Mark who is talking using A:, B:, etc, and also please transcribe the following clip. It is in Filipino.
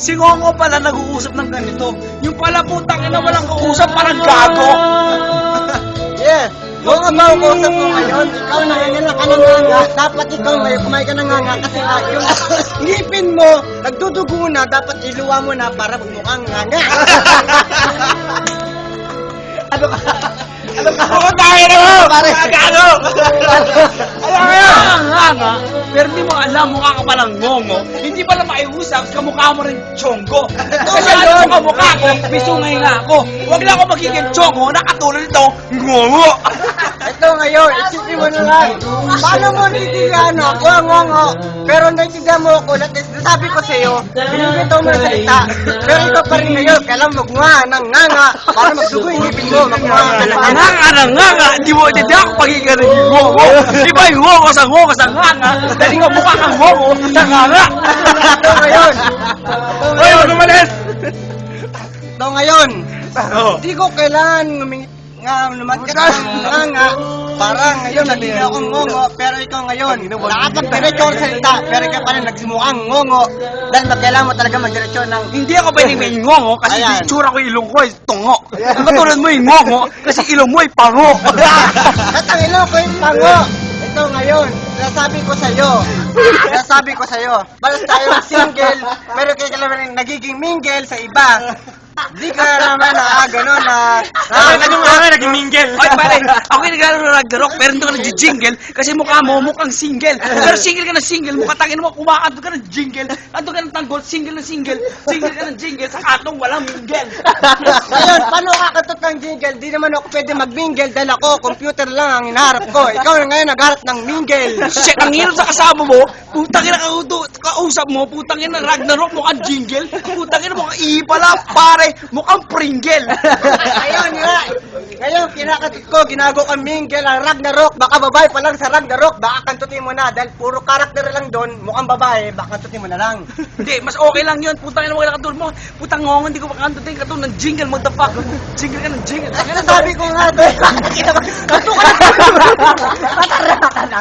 A: Si Ngongo pala nag-uusap ng ganito. Yung pala putang ina walang kausap, parang gago.
B: Yes. Kung nga ba uusap mo ngayon, ikaw nanganganak ka ng nganga, dapat ikaw ngayon kumain ka ng nganga kasi yung ngipin mo, nagdudugo na, dapat iluwa mo na para magmukhang nganga. Ano ka?
A: Ako tayo na mo! Gago! Nga, pero di mo alam, mukha ka palang Ngongo. Hindi pala maiusap, kamukha mo rin Chongo. Kasi alam mo kamukha ko, may sungay nga ako. Huwag na ako magiging Chongo na katulad nito, Ngongo.
B: Ito ngayon, isipin mo na lang. Paano mo naiintindihan ako ang ngongo? Pero naiintindihan mo ako, sabi ko sa'yo, binibitaw mo na salita. Pero ikaw pa rin ngayon, kailangan magmukha ng nganga para magdugo yung ngipin mo, magmukha ka ng nganga.
A: Nga, hindi mo itindihan kung pagiging ng Ngongo. Iba yung Ngongo sa nganga, dahil nga mukha kang Ngongo sa nganga.
B: Ito ngayon.
A: Hoy, huwag umalis!
B: Ito ngayon.
A: Oh.
B: Hindi ko kailangan lumagkat ng nganga para ngayon naging akong ngongo, pero ikaw ngayon, nakapag-diretso ang salita, pero ikaw pa rin nagsimukhang ngongo dahil kailangan mo talaga mag-diretso ng...
A: Hindi ako pwedeng may Ngongo kasi
B: Ayan.
A: yung tsura ko ilong ko ay tungo. Ang katulad mo yung Ngongo kasi ilong mo ay pango.
B: Katangin ko yung pango! Ito ngayon, sinasabi ko sa'yo, balas tayo single, pero kaya ka naman nagiging mingle sa iba. Di ka naman gano'n na...
A: naging mingle. Oy, pare, ako yung naglalaro ng Ragnarok, pero hindi ko nag-jingle kasi mukha mo mukhang single. Pero single ka na single, mukha tangin mo, kumakanto ka ng jingle, kanto ka ng tanggol, single na single ka ng jingle, sa katong walang mingle.
B: Ngayon, paano kakatot ng jingle? Di naman ako pwede mag-mingle dahil ako, computer lang ang hinaharap ko. Ikaw na ngayon nagharap ng mingle.
A: Shit, ang hirap sa kasama mo, putang ina kausap mo, putang ina Ragnarok, mukhang jingle, putang ina mukhang pala, pare, mukhang Pringle.
B: Ngayon, kinakatot ko, ginago kang mingle, ang Ragnarok, baka babae pa lang sa Ragnarok, baka kantutin mo na, dahil puro karakter lang doon, mukhang babae, baka kantutin mo na lang.
A: Hindi, mas okay lang yun, putang ina mga katulad mo, putang Ngongo, hindi ko makantutin katulad ng jingle, what the fuck, jingle ka ng jingle.
B: Ang sabi ko nga doon, kanto ka na, kanto ka na.